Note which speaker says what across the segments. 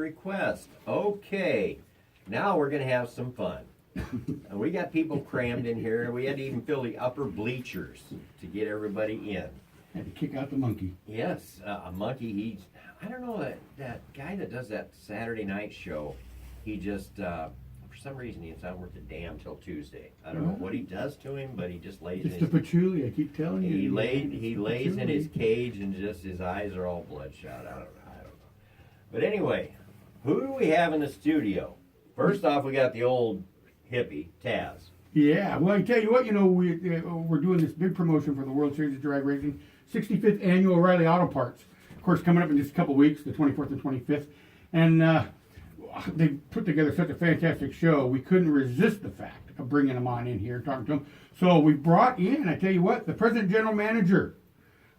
Speaker 1: Request. Okay, now we're gonna have some fun. And we got people crammed in here. We had to even fill the upper bleachers to get everybody in.
Speaker 2: Had to kick out the monkey.
Speaker 1: Yes, a monkey. I don't know that guy that does that Saturday night show. He just for some reason he's not worth a damn till Tuesday. I don't know what he does to him, but he just lays.
Speaker 2: It's the patchouli. I keep telling you.
Speaker 1: He lays in his cage and just his eyes are all bloodshot. I don't know. But anyway. Who do we have in the studio? First off, we got the old hippie, Tazz.
Speaker 2: Yeah, well, I tell you what, we're doing this big promotion for the World Series of Drag Racing, 65th Annual O'Reilly Auto Parts. Of course, coming up in just a couple weeks, the 24th and 25th. And they put together such a fantastic show, we couldn't resist the fact of bringing them on in here, talking to them. So we brought in, I tell you what, the President General Manager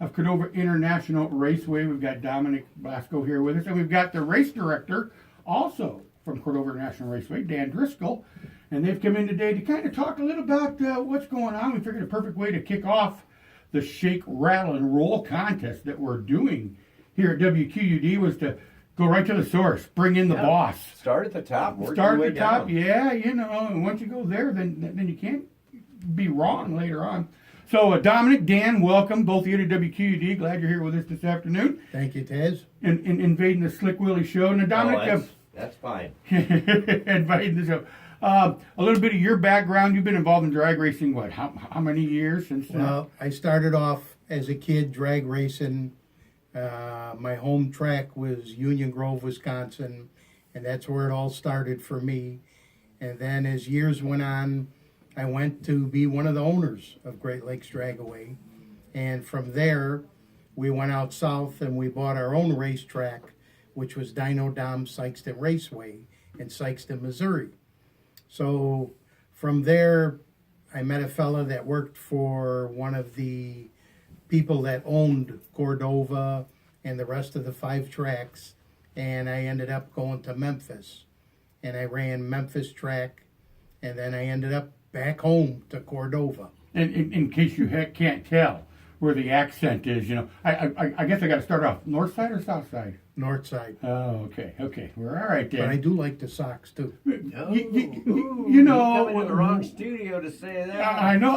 Speaker 2: of Cordova International Raceway. We've got Dominic Blasco here with us, and we've got the race director also from Cordova International Raceway, Dan Driscoll, and they've come in today to kind of talk a little about what's going on. We figured a perfect way to kick off the Shake, Rattle, and Roll contest that we're doing here at WQUD was to go right to the source, bring in the boss.
Speaker 1: Start at the top, work
Speaker 2: Start
Speaker 1: your
Speaker 2: at
Speaker 1: way
Speaker 2: the top,
Speaker 1: down.
Speaker 2: yeah, and once you go there, then you can't be wrong later on. So, Dominic, Dan, welcome, both of you to WQUD. Glad you're here with us this afternoon.
Speaker 3: Thank you, Tazz.
Speaker 2: In invading the Slick Willy show. Now, Dominic,
Speaker 1: that's fine.
Speaker 2: invading the show. A little bit of your background. You've been involved in drag racing, what, how many years since?
Speaker 3: Well, I started off as a kid drag racing. My home track was Union Grove, Wisconsin, and that's where it all started for me. And then as years went on, I went to be one of the owners of Great Lakes Dragaway. And from there, we went out south and we bought our own racetrack, which was Dino Dom Sykeston Raceway in Sykeston, Missouri. So from there, I met a fella that worked for one of the people that owned Cordova and the rest of the 5 tracks. And I ended up going to Memphis. And I ran Memphis track. And then I ended up back home to Cordova.
Speaker 2: And in case you can't tell where the accent is, I guess I got to start off north side or south side?
Speaker 3: North side.
Speaker 2: Oh, okay. We're all right then.
Speaker 3: But I do like the Sox, too.
Speaker 1: Oh,
Speaker 2: you know,
Speaker 1: coming to the wrong studio to say that.
Speaker 2: I know.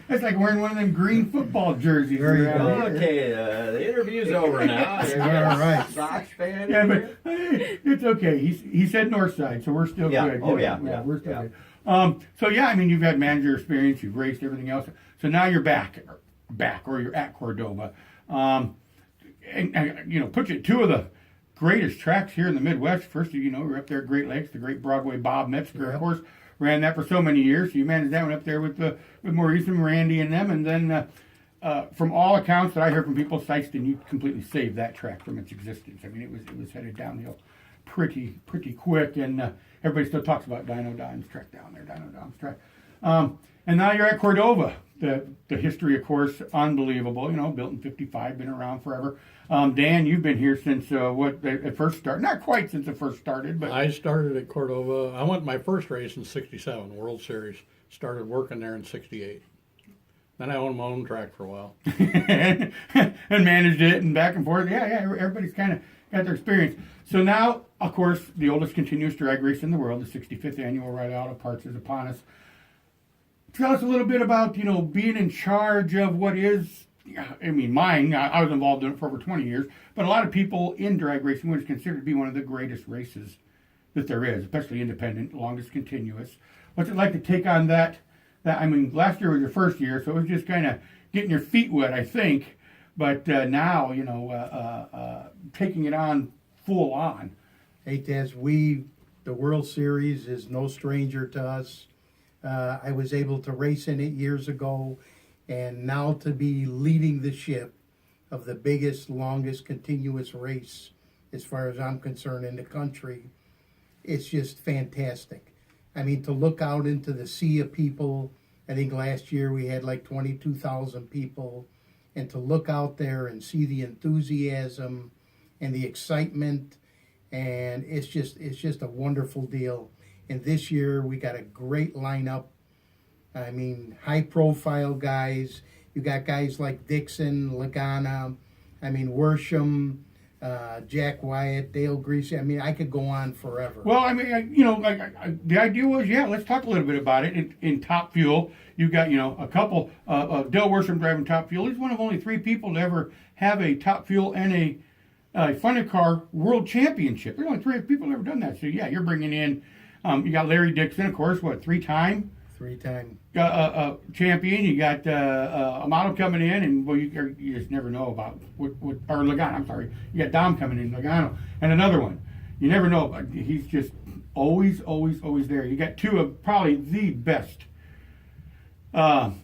Speaker 2: It's like wearing one of them green football jerseys.
Speaker 3: There you go.
Speaker 1: Okay, the interview's over now.
Speaker 3: All right.
Speaker 1: Sox fan.
Speaker 2: Yeah, but hey, it's okay. He said north side, so we're still good.
Speaker 1: Oh, yeah.
Speaker 2: We're still good. So yeah, I mean, you've had manager experience, you've raced everything else. So now you're back, or you're at Cordova. And put you at 2 of the greatest tracks here in the Midwest. First, we're up there at Great Lakes, the great Broadway Bob Metzger, of course, ran that for so many years. So you managed that one up there with Maurice and Randy and them. And then from all accounts that I heard from people, Sykeston, you completely saved that track from its existence. I mean, it was headed downhill pretty quick, and everybody still talks about Dino Dom's track down there, Dino Dom's track. And now you're at Cordova. The history, of course, unbelievable. Built in '55, been around forever. Dan, you've been here since it first started. Not quite since it first started, but
Speaker 4: I started at Cordova. I went my first race in '67, World Series. Started working there in '68. Then I owned my own track for a while.
Speaker 2: and managed it and back and forth. Yeah, everybody's kind of got their experience. So now, of course, the oldest continuous drag race in the world, the 65th Annual O'Reilly Auto Parts, is upon us. Tell us a little bit about, being in charge of what is, mine. I was involved in it for over 20 years, but a lot of people in drag racing would consider it to be one of the greatest races that there is, especially independent, longest continuous. What's it like to take on that? Last year was your first year, so it was just kind of getting your feet wet, I think. But now, taking it on full on.
Speaker 3: Hey, Taz, the World Series is no stranger to us. I was able to race in it years ago, and now to be leading the ship of the biggest, longest continuous race, as far as I'm concerned, in the country, it's just fantastic. I mean, to look out into the sea of people, I think last year we had like 22,000 people, and to look out there and see the enthusiasm and the excitement, and it's just a wonderful deal. And this year we got a great lineup. I mean, high profile guys. You got guys like Dixon, Lagana, Worsham, Jack Wyatt, Dale Greasy. I mean, I could go on forever.
Speaker 2: Well, I mean, the idea was, let's talk a little bit about it. In Top Fuel, you've got, a couple, Dale Worsham driving Top Fuel. He's one of only 3 people to ever have a Top Fuel and a funny car world championship. There's only 3 people that have ever done that. So, you're bringing in, you got Larry Dixon, of course, 3-time?
Speaker 3: 3-time.
Speaker 2: Champion. You got Amato coming in, and you just never know about or Logano. I'm sorry, you got Dom coming in, Logano, and another one. You never know. But he's just always there. You got 2 of probably the best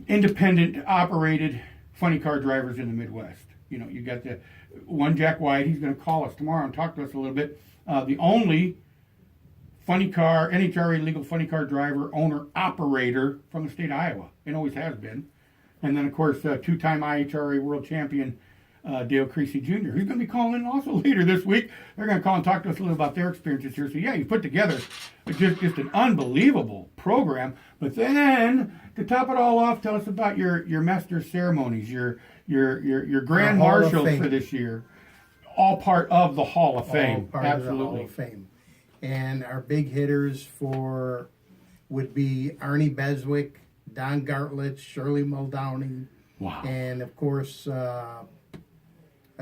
Speaker 2: independent operated funny car drivers in the Midwest. You got the one Jack White. He's going to call us tomorrow and talk to us a little bit. The only funny car, NHRA legal funny car driver, owner, operator from the state of Iowa. It always has been. And then, of course, 2-time IHRA world champion, Dale Creasy Jr., who's going to be calling in also later this week. They're going to call and talk to us a little about their experiences here. So, you put together just an unbelievable program. But then, to top it all off, tell us about your master ceremonies, your grand marshals for this year. All part of the Hall of Fame.
Speaker 3: All part
Speaker 2: Absolutely.
Speaker 3: of the Hall of Fame. And our big hitters would be Arnie Beswick, Don Gartlett, Shirley Muldowney.
Speaker 2: Wow.
Speaker 3: And of course, I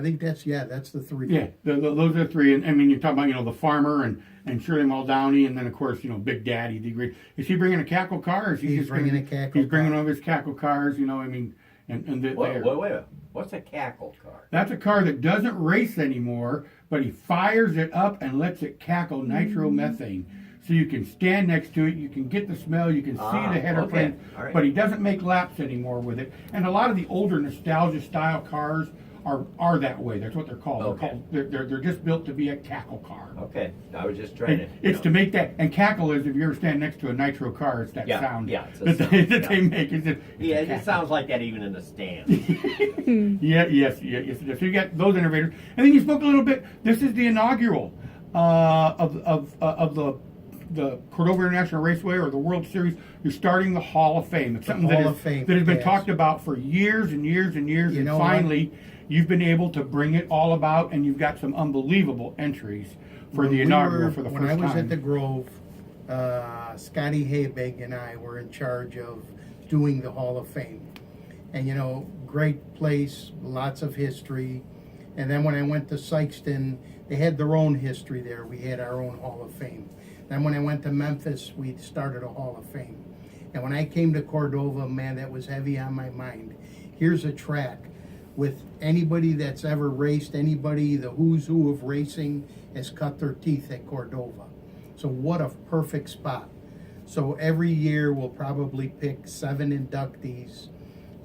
Speaker 3: think that's the 3.
Speaker 2: Yeah, those are 3. And I mean, you're talking about, the farmer and Shirley Muldowney, and then of course, Big Daddy, the great. Is he bringing a cackle car? Or is he
Speaker 3: He's
Speaker 2: just
Speaker 3: bringing a cackle
Speaker 2: He's bringing
Speaker 3: car.
Speaker 2: one of his cackle cars, I mean,
Speaker 1: Wait. What's a cackle car?
Speaker 2: That's a car that doesn't race anymore, but he fires it up and lets it cackle nitromethane. So you can stand next to it, you can get the smell, you can see the header plate,
Speaker 1: Right.
Speaker 2: but he doesn't make laps anymore with it. And a lot of the older nostalgia style cars are that way. That's what they're called.
Speaker 1: Okay.
Speaker 2: They're just built to be a cackle car.
Speaker 1: Okay, I was just trying to.
Speaker 2: It's to make that, and cackle is, if you ever stand next to a nitro car, it's that sound
Speaker 1: it's a
Speaker 2: that
Speaker 1: sound,
Speaker 2: they make. It's
Speaker 1: it
Speaker 2: cackle.
Speaker 1: sounds like that even in the stand.
Speaker 2: Yes, it does. So you got those innovators, and then you spoke a little bit. This is the inaugural of the Cordova International Raceway, or the World Series. You're starting the Hall of Fame. It's something that
Speaker 3: Hall of Fame,
Speaker 2: has been
Speaker 3: yes.
Speaker 2: talked about for years and years and years,
Speaker 3: You
Speaker 2: and
Speaker 3: know
Speaker 2: finally you've been able to bring it all about, and you've got some unbelievable entries for the inaugural for the first time.
Speaker 3: When I was at the Grove, Scotty Habig and I were in charge of doing the Hall of Fame. And great place, lots of history. And then when I went to Sykeston, they had their own history there. We had our own Hall of Fame. Then when I went to Memphis, we started a Hall of Fame. And when I came to Cordova, man, that was heavy on my mind. Here's a track with anybody that's ever raced, anybody, the who's who of racing has cut their teeth at Cordova. So what a perfect spot. So every year we'll probably pick 7 inductees.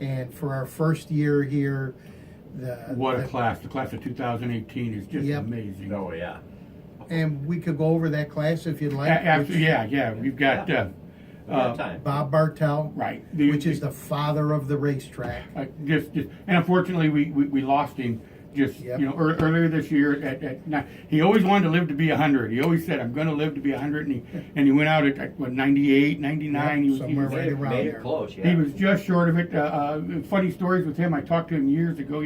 Speaker 3: And for our first year here,
Speaker 2: What a class. The class of 2018 is just amazing.
Speaker 1: Oh yeah.
Speaker 3: And we could go over that class if you'd like.
Speaker 2: Absolutely, yeah. We've got
Speaker 1: Time.
Speaker 3: Bob Bartell,
Speaker 2: right,
Speaker 3: which is the father of the racetrack.
Speaker 2: just, and unfortunately we lost him just earlier this year. He always wanted to live to be 100. He always said, "I'm going to live to be 100," and he went out at 98, 99. He was
Speaker 3: somewhere right around
Speaker 1: made
Speaker 3: there.
Speaker 1: it close. Yeah.
Speaker 2: He was just short of it. Funny stories with him. I talked to him years ago.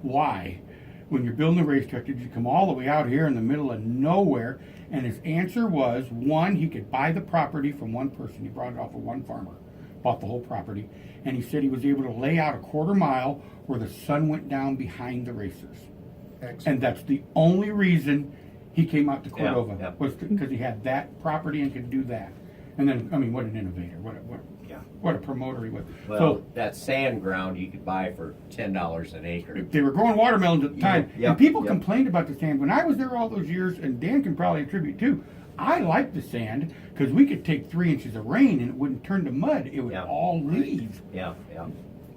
Speaker 2: Why, when you're building a racetrack, did you come all the way out here in the middle of nowhere? And his answer was, one, he could buy the property from one person. He brought it off of one farmer, bought the whole property. And he said he was able to lay out a quarter mile where the sun went down behind the racers.
Speaker 3: Excellent.
Speaker 2: And that's the only reason he came out to Cordova,
Speaker 1: Yeah.
Speaker 2: was because he had that property and could do that. And then, what an innovator. What a promoter he was.
Speaker 1: Well,
Speaker 2: So
Speaker 1: that sand ground you could buy for $10 an acre.
Speaker 2: they were growing watermelons at the time.
Speaker 1: Yeah,
Speaker 2: And people
Speaker 1: yeah.
Speaker 2: complained about the sand. When I was there all those years, and Dan can probably attribute too, I liked the sand because we could take 3 inches of rain and it wouldn't turn to mud. It would all leave.
Speaker 1: Yeah.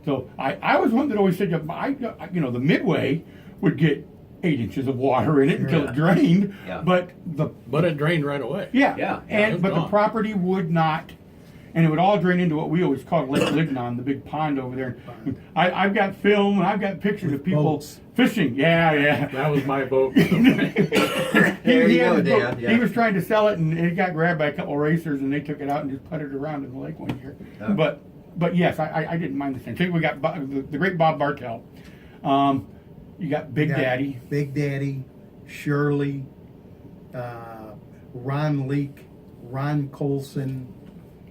Speaker 2: So I was one that always said, the Midway would get 8 inches of water in it until it drained.
Speaker 1: Yeah.
Speaker 2: But
Speaker 4: But it drained right away.
Speaker 1: Yeah.
Speaker 2: And
Speaker 4: it's
Speaker 2: but the
Speaker 4: gone.
Speaker 2: property would not, and it would all drain into what we always called Lake Lignon, the big pond over there. I've got film and I've got pictures of people
Speaker 3: Boats.
Speaker 2: fishing. Yeah.
Speaker 4: That was my boat.
Speaker 1: There you go,
Speaker 2: had a boat.
Speaker 1: Dan, yeah.
Speaker 2: He was trying to sell it, and it got grabbed by a couple of racers, and they took it out and just putted it around in the lake one year.
Speaker 1: Yeah.
Speaker 2: But yes, I didn't mind the sand. So we got the great Bob Bartell. You got Big Daddy.
Speaker 3: Big Daddy, Shirley, Ron Leake, Ron Colson,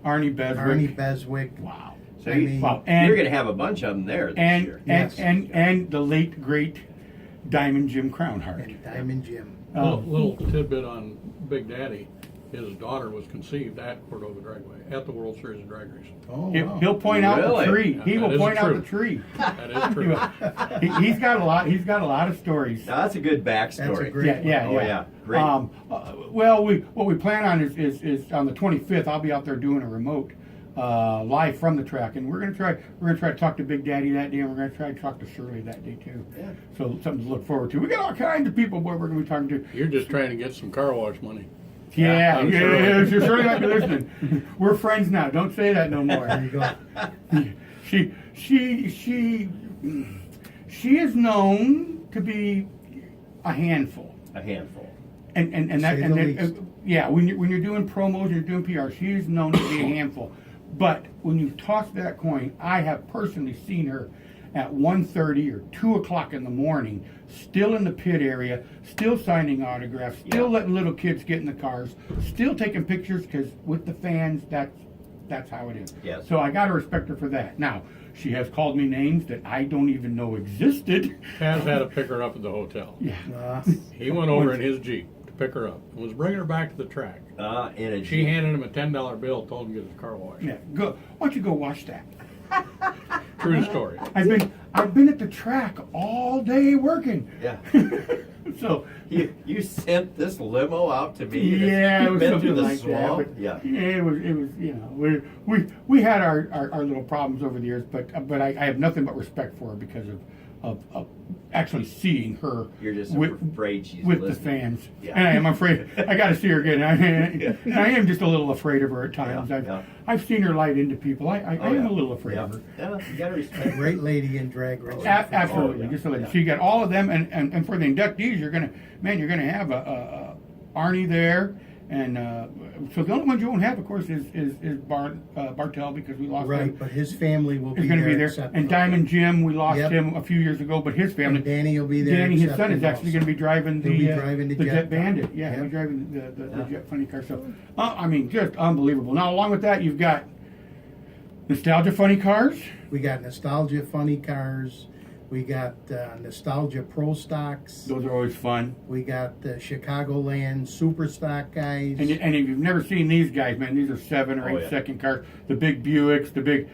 Speaker 2: Arnie Beswick.
Speaker 3: Arnie Beswick.
Speaker 2: Wow.
Speaker 1: So
Speaker 3: I
Speaker 1: you,
Speaker 3: mean-
Speaker 2: Wow.
Speaker 1: you're going to have a bunch of them there this year.
Speaker 2: And the late great Diamond Jim Crownheart.
Speaker 3: And Diamond Jim.
Speaker 4: Little tidbit on Big Daddy. His daughter was conceived at Cordova Dragway, at the World Series of Drag Racing.
Speaker 3: Oh, wow.
Speaker 2: He'll point out
Speaker 1: Really?
Speaker 2: the tree.
Speaker 4: Yeah,
Speaker 2: He
Speaker 4: that
Speaker 2: will
Speaker 4: is
Speaker 2: point out
Speaker 4: true.
Speaker 2: the tree.
Speaker 4: That is true.
Speaker 2: He's got a lot. He's got a lot of stories.
Speaker 1: Now, that's a good backstory.
Speaker 3: That's a great
Speaker 2: Yeah, yeah,
Speaker 1: Oh,
Speaker 2: yeah.
Speaker 1: yeah. Great.
Speaker 2: Well, what we plan on is on the 25th. I'll be out there doing a remote live from the track, and we're gonna try to talk to Big Daddy that day, and we're gonna try to talk to Shirley that day too.
Speaker 1: Yeah.
Speaker 2: So something to look forward to. We got all kinds of people boy we're gonna be talking to.
Speaker 4: You're just trying to get some car wash money.
Speaker 2: Yeah,
Speaker 4: I'm
Speaker 2: yeah,
Speaker 4: sure.
Speaker 2: yeah, you're certainly not listening. We're friends now. Don't say that no more.
Speaker 3: There you go.
Speaker 2: She is known to be a handful.
Speaker 1: A handful.
Speaker 2: And that
Speaker 3: Say
Speaker 2: and
Speaker 3: the
Speaker 2: that,
Speaker 3: least.
Speaker 2: yeah, when you're doing promos and you're doing PR, she is known to be a handful. But when you toss that coin, I have personally seen her at 1:30 or 2 o'clock in the morning, still in the pit area, still signing autographs, still
Speaker 1: Yeah.
Speaker 2: letting little kids get in the cars, still taking pictures because with the fans, that's how it is.
Speaker 1: Yes.
Speaker 2: So I got to respect her for that. Now, she has called me names that I don't even know existed.
Speaker 4: Tazz had to pick her up at the hotel.
Speaker 2: Yeah.
Speaker 4: He went over in his Jeep to pick her up and was bringing her back to the track.
Speaker 1: In a
Speaker 4: She handed him a $10 bill, told him to get his car washed.
Speaker 2: Yeah. Go. Why don't you go watch that?
Speaker 4: True story.
Speaker 2: I've been at the track all day working.
Speaker 1: Yeah.
Speaker 2: So
Speaker 1: You sent this limo out to me.
Speaker 2: yeah, it
Speaker 1: You've
Speaker 2: was
Speaker 1: been
Speaker 2: something
Speaker 1: through the
Speaker 2: like
Speaker 1: swamp.
Speaker 2: that. But
Speaker 1: Yeah.
Speaker 2: it was you know we had our little problems over the years, but I have nothing but respect for her because of actually seeing her.
Speaker 1: You're just afraid she's
Speaker 2: with the
Speaker 1: listening.
Speaker 2: fans.
Speaker 1: Yeah.
Speaker 2: And I am afraid. I got to see her again. I am just a little afraid of her at times.
Speaker 1: Yeah.
Speaker 2: I've seen her light into people. I am
Speaker 1: yeah.
Speaker 2: a little afraid
Speaker 1: Yeah.
Speaker 2: of her.
Speaker 1: Yeah, you gotta respect her.
Speaker 3: Great lady in drag racing.
Speaker 2: Absolutely.
Speaker 1: Oh, yeah.
Speaker 2: Just to let
Speaker 1: Yeah.
Speaker 2: so you got all of them, and for the inductees, you're gonna have a Arnie there, and so the only ones you won't have, of course, is Bartel because we lost
Speaker 3: Right,
Speaker 2: him.
Speaker 3: but his family will
Speaker 2: He's
Speaker 3: be
Speaker 2: going to
Speaker 3: there.
Speaker 2: be there,
Speaker 3: accepting
Speaker 2: and Diamond Jim, we lost
Speaker 3: Yep.
Speaker 2: him a few years ago, but his family.
Speaker 3: And Danny will be there.
Speaker 2: Danny, his son, is
Speaker 3: accepting
Speaker 2: actually
Speaker 3: also.
Speaker 2: going to be driving
Speaker 3: He'll be driving the
Speaker 2: Jet
Speaker 3: Jet
Speaker 2: Bandit.
Speaker 3: car.
Speaker 2: Yeah, he'll be
Speaker 3: Yep.
Speaker 2: driving the
Speaker 1: Yeah.
Speaker 2: Jet Funny car. So, I mean, just unbelievable. Now, along with that, you've got Nostalgia Funny Cars.
Speaker 3: We got Nostalgia Funny Cars. We got Nostalgia Pro Stocks.
Speaker 2: Those are always fun.
Speaker 3: We got the Chicagoland Super Stock guys.
Speaker 2: And if you've never seen these guys, man, these are 7 or 8
Speaker 1: yeah.
Speaker 2: second cars. The big Buicks, the big,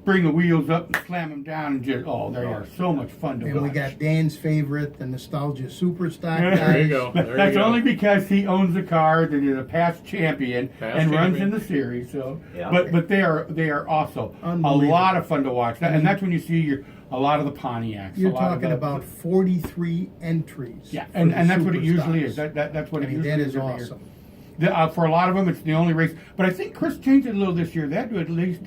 Speaker 2: bring the wheels up and slam them down and just, they are so much fun to watch.
Speaker 3: And we got Dan's favorite, the Nostalgia Super Stock
Speaker 2: There
Speaker 3: guys.
Speaker 4: There you go. There you
Speaker 2: That's
Speaker 4: go.
Speaker 2: only because he owns a car that is a past champion
Speaker 4: Past
Speaker 2: and runs
Speaker 4: champion.
Speaker 2: in the series. So,
Speaker 1: Yeah.
Speaker 2: but they are also a
Speaker 3: Unbelievable.
Speaker 2: lot of fun to watch. And that's when you see a lot of the Pontiacs.
Speaker 3: You're
Speaker 2: a lot of
Speaker 3: talking
Speaker 2: the-
Speaker 3: about 43 entries.
Speaker 2: yeah,
Speaker 3: for
Speaker 2: and
Speaker 3: the
Speaker 2: that's what it
Speaker 3: Super
Speaker 2: usually
Speaker 3: Stocks.
Speaker 2: is. That's what
Speaker 3: I
Speaker 2: it
Speaker 3: mean,
Speaker 2: usually
Speaker 3: that
Speaker 2: is
Speaker 3: is
Speaker 2: every year.
Speaker 3: awesome.
Speaker 2: For a lot of them, it's the only race. But I think Chris changed it a little this year. They had to at least.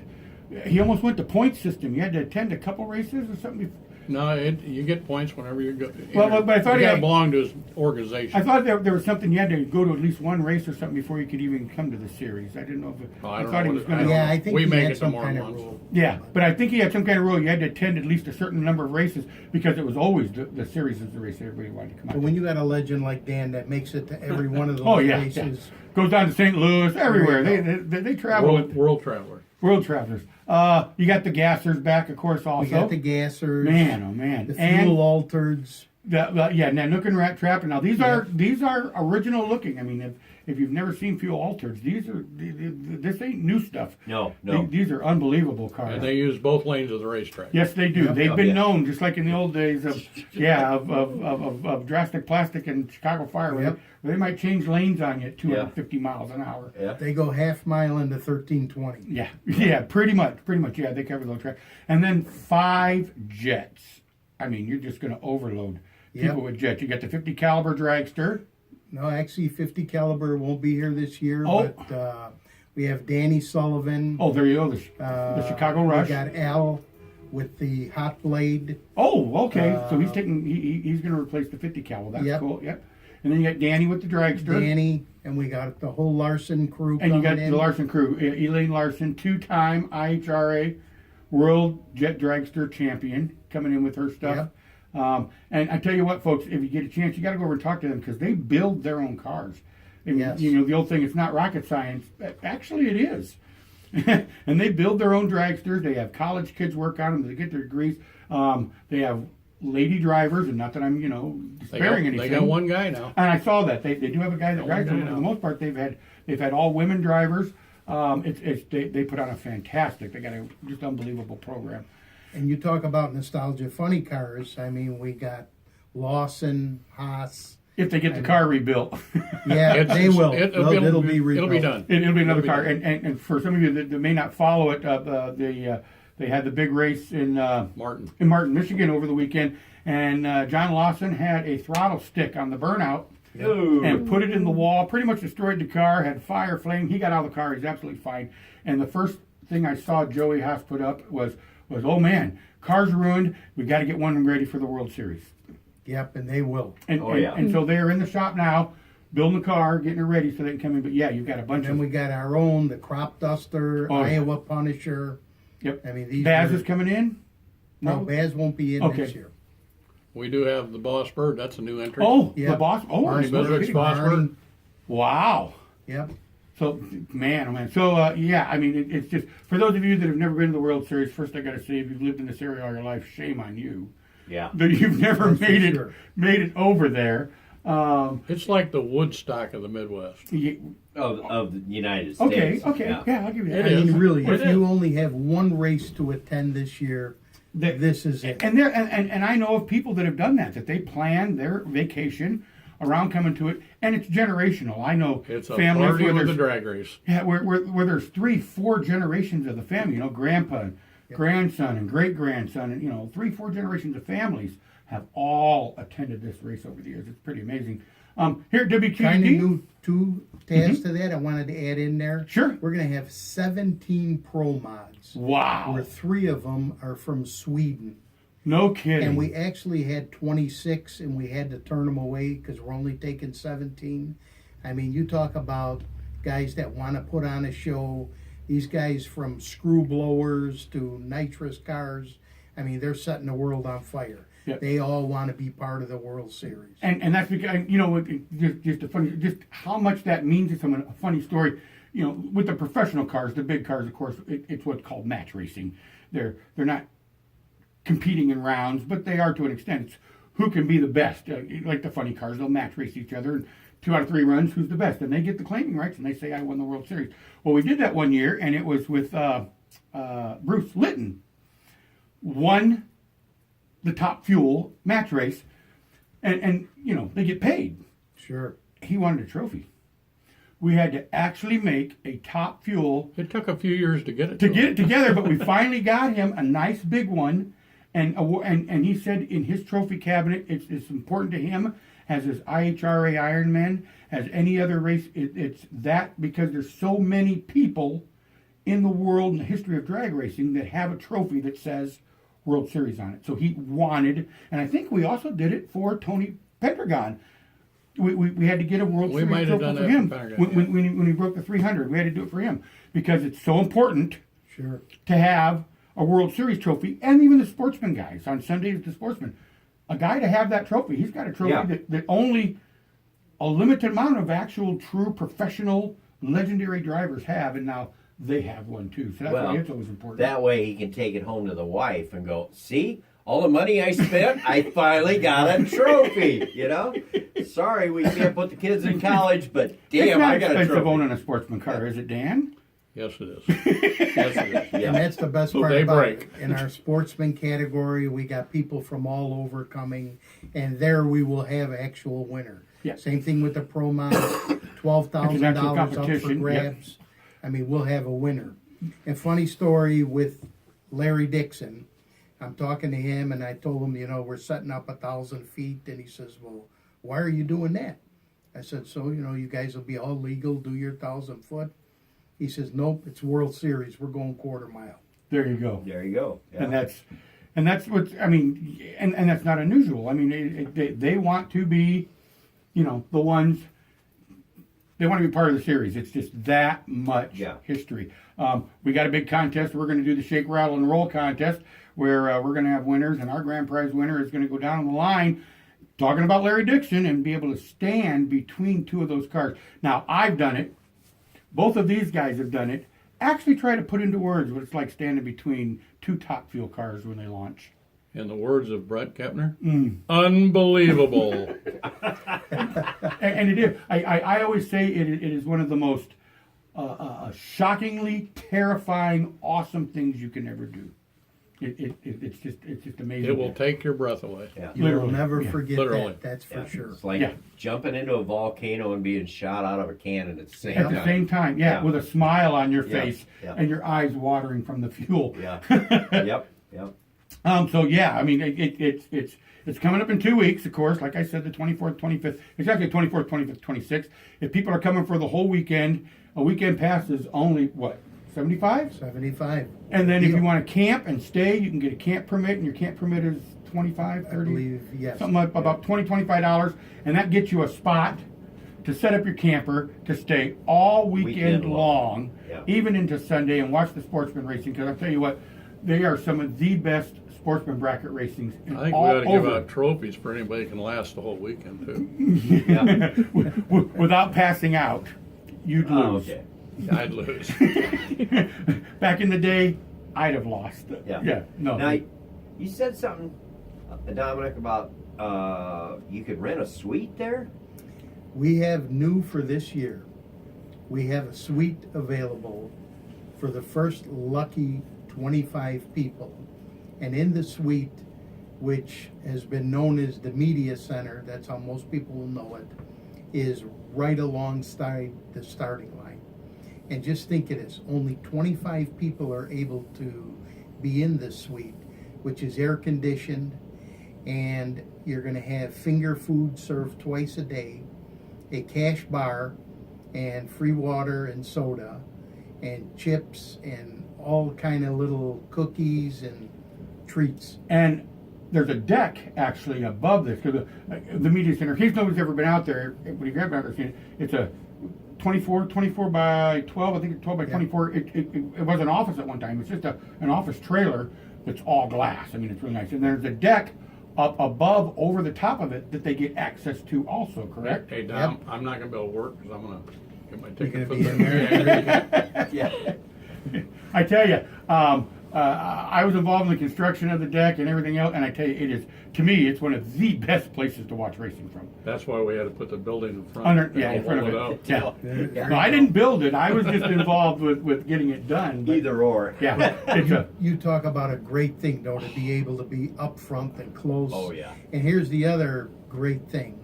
Speaker 2: He almost went to point system. You had to attend a couple races or something.
Speaker 4: No, you get points whenever you go.
Speaker 2: Well, but I thought
Speaker 4: you
Speaker 2: he
Speaker 4: got to
Speaker 2: had-
Speaker 4: belong to his organization.
Speaker 2: I thought there was something you had to go to at least one race or something before you could even come to the series. I didn't know if it,
Speaker 4: Oh, I
Speaker 2: I
Speaker 4: don't
Speaker 2: thought
Speaker 4: know
Speaker 2: he
Speaker 4: what
Speaker 2: was
Speaker 4: it-
Speaker 2: going
Speaker 4: I
Speaker 2: to.
Speaker 4: don't
Speaker 3: Yeah,
Speaker 4: know.
Speaker 3: I think
Speaker 4: We
Speaker 3: he
Speaker 4: make
Speaker 3: had
Speaker 4: it
Speaker 3: some
Speaker 4: more
Speaker 3: kind of
Speaker 4: months.
Speaker 3: rule.
Speaker 2: Yeah, but I think he had some kind of rule. You had to attend at least a certain number of races because it was always the series is the race everybody wanted to come out.
Speaker 3: But when you got a legend like Dan that makes it to every one of those
Speaker 2: Oh yeah, yeah,
Speaker 3: races,
Speaker 2: goes down to St. Louis, everywhere.
Speaker 3: There you
Speaker 2: They travel with
Speaker 4: World traveler.
Speaker 2: world travelers. You got the gassers back, of course. Also,
Speaker 3: we got the gassers,
Speaker 2: man, oh man,
Speaker 3: the
Speaker 2: and
Speaker 3: fuel altereds.
Speaker 2: Nanook and Rat Trap. Now these are original looking. I mean, if you've never seen Fuel Altereds, this ain't new stuff.
Speaker 1: No.
Speaker 2: These are unbelievable cars.
Speaker 4: And they use both lanes of the racetrack.
Speaker 2: Yes, they do.
Speaker 3: Yep.
Speaker 2: They've
Speaker 1: Oh,
Speaker 2: been
Speaker 1: yeah.
Speaker 2: known, just like in the old days of Drastic Plastic and Chicago Fire.
Speaker 3: Yep.
Speaker 2: They might change lanes on you at 250 miles an hour.
Speaker 1: Yeah.
Speaker 3: They go half mile into 1320.
Speaker 2: Yeah, pretty much. Yeah, they cover the track. And then 5 jets. I mean, you're just going to overload people
Speaker 3: Yep.
Speaker 2: with jets. You got the 50 caliber dragster.
Speaker 3: No, actually, 50 caliber won't be here this year,
Speaker 2: Oh.
Speaker 3: but we have Danny Sullivan.
Speaker 2: Oh, there you go. The Chicago Rush.
Speaker 3: We got Al with the Hot Blade.
Speaker 2: Oh, okay. So he's taking. He's going to replace the 50 cal. That's
Speaker 3: Yep.
Speaker 2: cool. Yep. And then you got Danny with the dragster.
Speaker 3: Danny, and we got the whole Larson crew
Speaker 2: And you
Speaker 3: coming
Speaker 2: got
Speaker 3: in.
Speaker 2: the Larson crew. Elaine Larson, 2-time IHRA World Jet Dragster champion, coming in with her stuff. And I tell you what, folks, if you get a chance, you got to go over and talk to them because they build their own cars. And,
Speaker 3: Yes.
Speaker 2: you know, the old thing, it's not rocket science. Actually, it is. And they build their own dragsters. They have college kids work on them. They get their degrees. They have lady drivers, and not that I'm, you know, despairing anything.
Speaker 4: They got one guy now.
Speaker 2: And I saw that they do have a guy that drives them. For the most part, they've had all women drivers. They put on a fantastic. They got a just unbelievable program.
Speaker 3: And you talk about nostalgia funny cars. I mean, we got Lawson, Haas.
Speaker 2: If they get the car rebuilt,
Speaker 3: Yeah,
Speaker 4: It's-
Speaker 3: they will.
Speaker 4: It'll
Speaker 3: be rebuilt.
Speaker 4: It'll be done.
Speaker 2: it'll be another
Speaker 4: It'll be
Speaker 2: car.
Speaker 4: done.
Speaker 2: And for some of you that may not follow it, they had the big race in
Speaker 4: Martin.
Speaker 2: Michigan over the weekend, and John Lawson had a throttle stick on the burnout. And put it in the wall, pretty much destroyed the car, had fire flame. He got out of the car, he's absolutely fine. And the first thing I saw Joey Haas put up was oh man, car's ruined, we got to get one ready for the World Series.
Speaker 3: Yep, and they will.
Speaker 2: And so they're in the shop now, building the car, getting it ready so they can come in. But yeah, you've got a bunch
Speaker 3: And then
Speaker 2: of...
Speaker 3: we got our own, the Crop Duster,
Speaker 2: Oh, yeah.
Speaker 3: Iowa Punisher.
Speaker 2: Yep.
Speaker 3: I mean, these
Speaker 2: Baz
Speaker 3: are-
Speaker 2: is coming in?
Speaker 3: No, Baz won't be in
Speaker 2: Okay.
Speaker 3: this year.
Speaker 4: We do have the Boss Bird. That's a new entry.
Speaker 2: Oh,
Speaker 3: Yeah.
Speaker 2: the boss. Oh,
Speaker 3: Barney
Speaker 2: no
Speaker 4: Buzzard's
Speaker 2: kidding.
Speaker 4: boss.
Speaker 3: Barney.
Speaker 2: Wow.
Speaker 3: Yep.
Speaker 2: So, man, oh man. So, yeah, I mean, it's just, for those of you that have never been to the World Series, first I got to say, if you've lived in this area all your life, shame on you.
Speaker 1: Yeah.
Speaker 2: That you've never
Speaker 3: That's for sure.
Speaker 2: made it over there.
Speaker 4: It's like the Woodstock of the Midwest.
Speaker 1: Of the United
Speaker 2: Okay,
Speaker 1: States.
Speaker 2: okay,
Speaker 1: Yeah.
Speaker 2: yeah, I'll give you
Speaker 4: It
Speaker 2: that.
Speaker 3: I
Speaker 4: is.
Speaker 3: mean, really,
Speaker 4: It
Speaker 3: if
Speaker 4: is.
Speaker 3: you only have one race to attend this year,
Speaker 2: That-
Speaker 3: this is it.
Speaker 2: And I know of people that have done that they plan their vacation around coming to it, and it's generational. I know
Speaker 4: It's a
Speaker 2: families
Speaker 4: party
Speaker 2: where
Speaker 4: with a
Speaker 2: there's
Speaker 4: drag race.
Speaker 2: yeah, where there's 3-4 generations of the family. You know, grandpa, and grandson, and great grandson, and 3-4 generations of families have all attended this race over the years. It's pretty amazing. Here at
Speaker 3: Kind of
Speaker 2: WQUD,
Speaker 3: new to Tazz to that, I wanted to add in there.
Speaker 2: Sure.
Speaker 3: We're going to have 17 pro mods,
Speaker 2: wow,
Speaker 3: where 3 of them are from Sweden.
Speaker 2: no kidding.
Speaker 3: And we actually had 26, and we had to turn them away because we're only taking 17. I mean, you talk about guys that want to put on a show. These guys from screw blowers to nitrous cars. I mean, they're setting the world on fire.
Speaker 2: Yep.
Speaker 3: They all want to be part of the World Series.
Speaker 2: And that's because just a funny, just how much that means to someone. A funny story, with the professional cars, the big cars, of course, it's what's called match racing. They're not competing in rounds, but they are to an extent. It's who can be the best. Like the funny cars, they'll match race each other, and 2 out of 3 runs, who's the best, and they get the claiming rights, and they say, "I won the World Series." Well, we did that one year, and it was with Bruce Litton. Won the Top Fuel match race, and they get paid.
Speaker 3: Sure.
Speaker 2: He wanted a trophy. We had to actually make a Top Fuel
Speaker 4: It took a few years to get it.
Speaker 2: to get it together, but we finally got him a nice big one, and he said in his trophy cabinet, it's important to him, as his IHRA Ironman, as any other race, it's that because there's so many people in the world in the history of drag racing that have a trophy that says World Series on it. So he wanted, and I think we also did it for Tony Pendragon. We had to get a World
Speaker 4: We
Speaker 2: Series
Speaker 4: might have
Speaker 2: trophy
Speaker 4: done
Speaker 2: for
Speaker 4: that
Speaker 2: him
Speaker 4: for Pendragon,
Speaker 2: when he broke the 300. We had to do it for him because it's so important
Speaker 3: Sure.
Speaker 2: to have a World Series trophy, and even the sportsman guys on Sundays, the sportsman, a guy to have that trophy. He's got a trophy
Speaker 1: Yeah.
Speaker 2: that only a limited amount of actual true professional legendary drivers have, and now they have one too. So that's why it's always important.
Speaker 1: That way he can take it home to the wife and go, "See, all the money I spent, I finally got a trophy." Sorry, we can't put the kids in college, but
Speaker 2: it's
Speaker 1: damn,
Speaker 2: not
Speaker 1: I got a
Speaker 2: expensive
Speaker 1: trophy.
Speaker 2: owning a sportsman car, is it, Dan?
Speaker 4: Yes, it is.
Speaker 1: Yes, it is.
Speaker 3: And
Speaker 1: Yeah.
Speaker 3: that's the best
Speaker 4: So
Speaker 3: part
Speaker 4: they
Speaker 3: about
Speaker 4: break.
Speaker 3: it. In our sportsman category, we got people from all over coming, and there we will have actual winner.
Speaker 2: Yeah.
Speaker 3: Same thing with the pro mod, $12,000 up for
Speaker 2: competition,
Speaker 3: grabs. I mean, we'll have a winner. And funny story with Larry Dixon. I'm talking to him, and I told him, we're setting up 1,000 feet, and he says, "Well, why are you doing that?" I said, "So you guys will be all legal, do your 1,000 foot." He says, "Nope, it's World Series. We're going quarter mile."
Speaker 2: There you go.
Speaker 1: There you go. Yeah.
Speaker 2: And that's what I mean, and that's not unusual. I mean, they want to be, the ones. They want to be part of the series. It's just that much history. We got a big contest. We're going to do the shake, rattle, and roll contest. where we're going to have winners, and our grand prize winner is going to go down the line talking about Larry Dixon and be able to stand between two of those cars. Now, I've done it. Both of these guys have done it. Actually try to put into words what it's like standing between two top fuel cars when they launch.
Speaker 4: In the words of Brett Kepner, unbelievable.
Speaker 2: And it is. I always say it is one of the most shockingly terrifying, awesome things you can ever do. It's just amazing.
Speaker 4: It will take your breath away.
Speaker 1: Yeah.
Speaker 3: You will
Speaker 2: Literally,
Speaker 3: never
Speaker 2: yeah.
Speaker 3: forget
Speaker 4: Literally.
Speaker 3: that. That's for
Speaker 1: Yeah.
Speaker 3: sure.
Speaker 1: It's like
Speaker 2: Yeah.
Speaker 1: jumping into a volcano and being shot out of a cannon at the same
Speaker 2: At
Speaker 1: time.
Speaker 2: the same time, yeah,
Speaker 1: Yeah.
Speaker 2: with a smile on your
Speaker 1: Yeah,
Speaker 2: face
Speaker 1: yeah.
Speaker 2: and your eyes watering from the fuel.
Speaker 1: Yeah. Yep. Yep.
Speaker 2: So yeah, I mean it's coming up in 2 weeks, of course. Like I said, the 24th, 25th. It's actually 24th, 25th, 26th. If people are coming for the whole weekend, a weekend pass is only what, 75?
Speaker 3: 75.
Speaker 2: And then if
Speaker 3: Deal.
Speaker 2: you want to camp and stay, you can get a camp permit, and your camp permit is 25,
Speaker 3: I
Speaker 2: 30,
Speaker 3: believe, yes.
Speaker 2: something like about $20, $25, and that gets you a spot to set up your camper to stay all weekend
Speaker 1: Weekend
Speaker 2: long,
Speaker 1: long. Yeah.
Speaker 2: even into Sunday, and watch the sportsman racing. Because I'll tell you what, they are some of the best sportsman bracket racings in
Speaker 4: I think we
Speaker 2: all
Speaker 4: ought to give
Speaker 2: over.
Speaker 4: out trophies for anybody who can last the whole weekend, too.
Speaker 1: Yeah.
Speaker 2: Without passing out, you'd
Speaker 1: Oh,
Speaker 2: lose.
Speaker 1: okay.
Speaker 4: I'd lose.
Speaker 2: Back in the day, I'd have lost.
Speaker 1: Yeah.
Speaker 2: No.
Speaker 1: Now, you said something, Dominic, about you could rent a suite there.
Speaker 3: We have new for this year. We have a suite available for the first lucky 25 people. And in the suite, which has been known as the media center, that's how most people will know it, is right alongside the starting line. And just think of this, only 25 people are able to be in this suite, which is air conditioned, and you're gonna have finger food served twice a day, a cash bar, and free water and soda, and chips, and all kind of little cookies and treats.
Speaker 2: And there's a deck actually above this because the media center. In case nobody's ever been out there, but if you haven't ever seen it, it's a 24 by 12. I think it's 12 by
Speaker 3: Yeah.
Speaker 2: 24. It was an office at one time. It's just an office trailer that's all glass. I mean, it's really nice. And there's a deck up above, over the top of it, that they get access to also. Correct?
Speaker 4: Hey, Dom, I'm not going to be able to work because I'm going to get my ticket for
Speaker 3: gonna be in there.
Speaker 1: Yeah.
Speaker 2: I tell you, I was involved in the construction of the deck and everything else, and I tell you, it is, to me, it's one of the best places to watch racing from.
Speaker 4: That's why we had to put the building in front.
Speaker 2: Under,
Speaker 4: and
Speaker 2: yeah, in front of
Speaker 4: hold
Speaker 2: it.
Speaker 4: up.
Speaker 2: Yeah. No, I didn't build it. I was just involved with getting it done. But,
Speaker 1: Either or.
Speaker 2: yeah, it's a,
Speaker 3: You talk about a great thing, though, to be able to be up front and close.
Speaker 1: Oh, yeah.
Speaker 3: And here's the other great thing.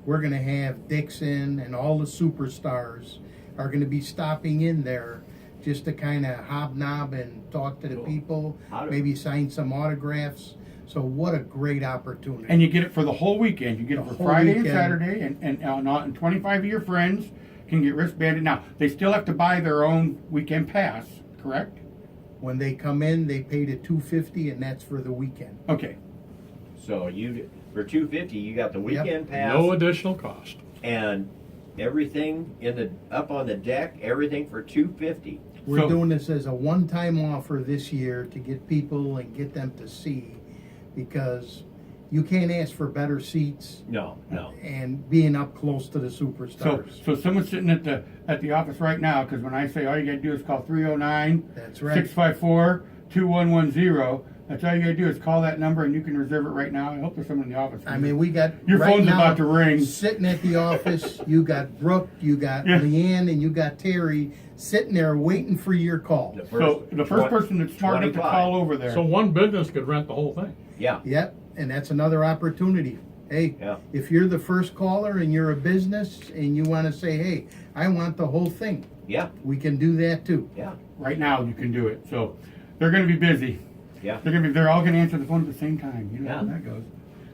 Speaker 3: We're going to have Dixon and all the superstars are going to be stopping in there just to kind of hobnob and talk to the
Speaker 1: Cool.
Speaker 3: people,
Speaker 1: How do-
Speaker 3: maybe sign some autographs. So what a great opportunity.
Speaker 2: and you get it for the whole weekend. You get it
Speaker 3: The
Speaker 2: for
Speaker 3: whole
Speaker 2: Friday
Speaker 3: weekend.
Speaker 2: and Saturday, and 25 of your friends can get wristbanded. Now, they still have to buy their own weekend pass, correct?
Speaker 3: When they come in, they pay the $250, and that's for the weekend.
Speaker 2: Okay.
Speaker 1: So for $250, you got the weekend pass
Speaker 4: No additional cost.
Speaker 1: and everything up on the deck. Everything for $250.
Speaker 3: We're
Speaker 2: So-
Speaker 3: doing this as a one-time offer this year to get people and get them to see, because you can't ask for better seats
Speaker 1: No.
Speaker 3: and being up close to the
Speaker 2: So,
Speaker 3: superstars.
Speaker 2: so someone's sitting at the office right now, because when I say all you gotta do is call 309
Speaker 3: That's right.
Speaker 2: 654-2110, that's all you gotta do is call that number and you can reserve it right now. I hope there's someone in the office.
Speaker 3: I mean, we got
Speaker 2: Your
Speaker 3: right
Speaker 2: phone's
Speaker 3: now,
Speaker 2: about to ring.
Speaker 3: Sitting at the office, you got Brooke, you got
Speaker 2: Yeah.
Speaker 3: Leanne, and you got Terry sitting there waiting for your call.
Speaker 2: So the first person that's smart enough to
Speaker 1: 25.
Speaker 2: call over there.
Speaker 4: So one business could rent the whole thing.
Speaker 1: Yeah.
Speaker 3: Yep, and that's another opportunity. Hey,
Speaker 1: Yeah.
Speaker 3: if you're the first caller and you're a business and you want to say, hey, I want the whole thing,
Speaker 1: Yeah.
Speaker 3: we can do that too.
Speaker 1: Yeah.
Speaker 2: Right now you can do it. So they're going to be busy.
Speaker 1: Yeah.
Speaker 2: They're all going to answer the phone at the same time. You know
Speaker 1: Yeah.
Speaker 2: how that goes.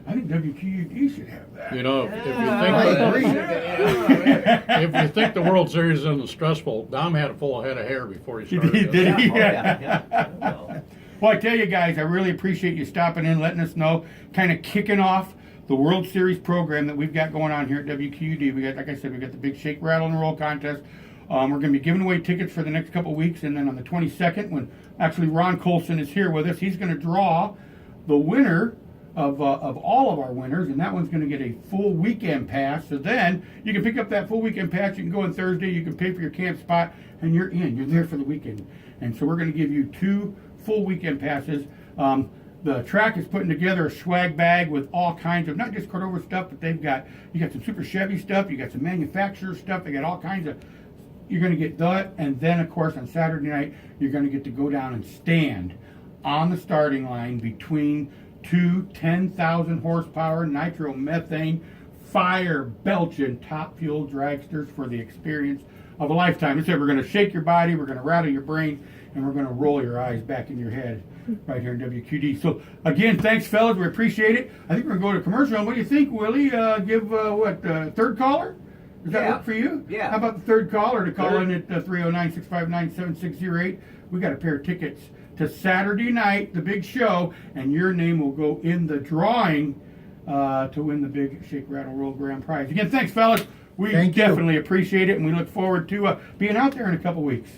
Speaker 2: I think WQUD should have that.
Speaker 4: You know, if you
Speaker 3: I agree.
Speaker 4: think if you think the World Series isn't stressful, Dom had a full head of hair before he started.
Speaker 2: Did
Speaker 4: this.
Speaker 2: he?
Speaker 1: Oh, yeah. Well,
Speaker 2: Well, I tell you guys, I really appreciate you stopping in, letting us know, kind of kicking off the World Series program that we've got going on here at WQUD. We got, like I said, we got the big shake, rattle, and roll contest. We're going to be giving away tickets for the next couple weeks, and then on the 22nd, when actually Ron Colson is here with us, he's going to draw the winner of all of our winners, and that one's going to get a full weekend pass. So then you can pick up that full weekend pass. You can go on Thursday. You can pay for your camp spot, and you're in. You're there for the weekend. And so we're going to give you 2 full weekend passes. The track is putting together a swag bag with all kinds of, not just Cordova stuff, but you got some Super Chevy stuff. You got some manufacturer stuff. They got all kinds of. You're going to get that, and then of course on Saturday night you're going to get to go down and stand on the starting line between 2 10,000 horsepower nitromethane fire belching top fuel dragsters for the experience of a lifetime. Instead, we're going to shake your body, we're going to rattle your brain, and we're going to roll your eyes back in your head right here in WQD. So again, thanks fellas, we appreciate it. I think we're going to go to commercial. And what do you think, Willie? Give third caller? Does that work for you?
Speaker 1: Yeah.
Speaker 2: How about the third caller to call in at 309-659-7608? We got a pair of tickets to Saturday night, the big show, and your name will go in the drawing to win the big Shake, Rattle, Roll Grand Prize. Again, thanks fellas. We
Speaker 3: Thank you.
Speaker 2: definitely appreciate it, and we look forward to being out there in a couple weeks.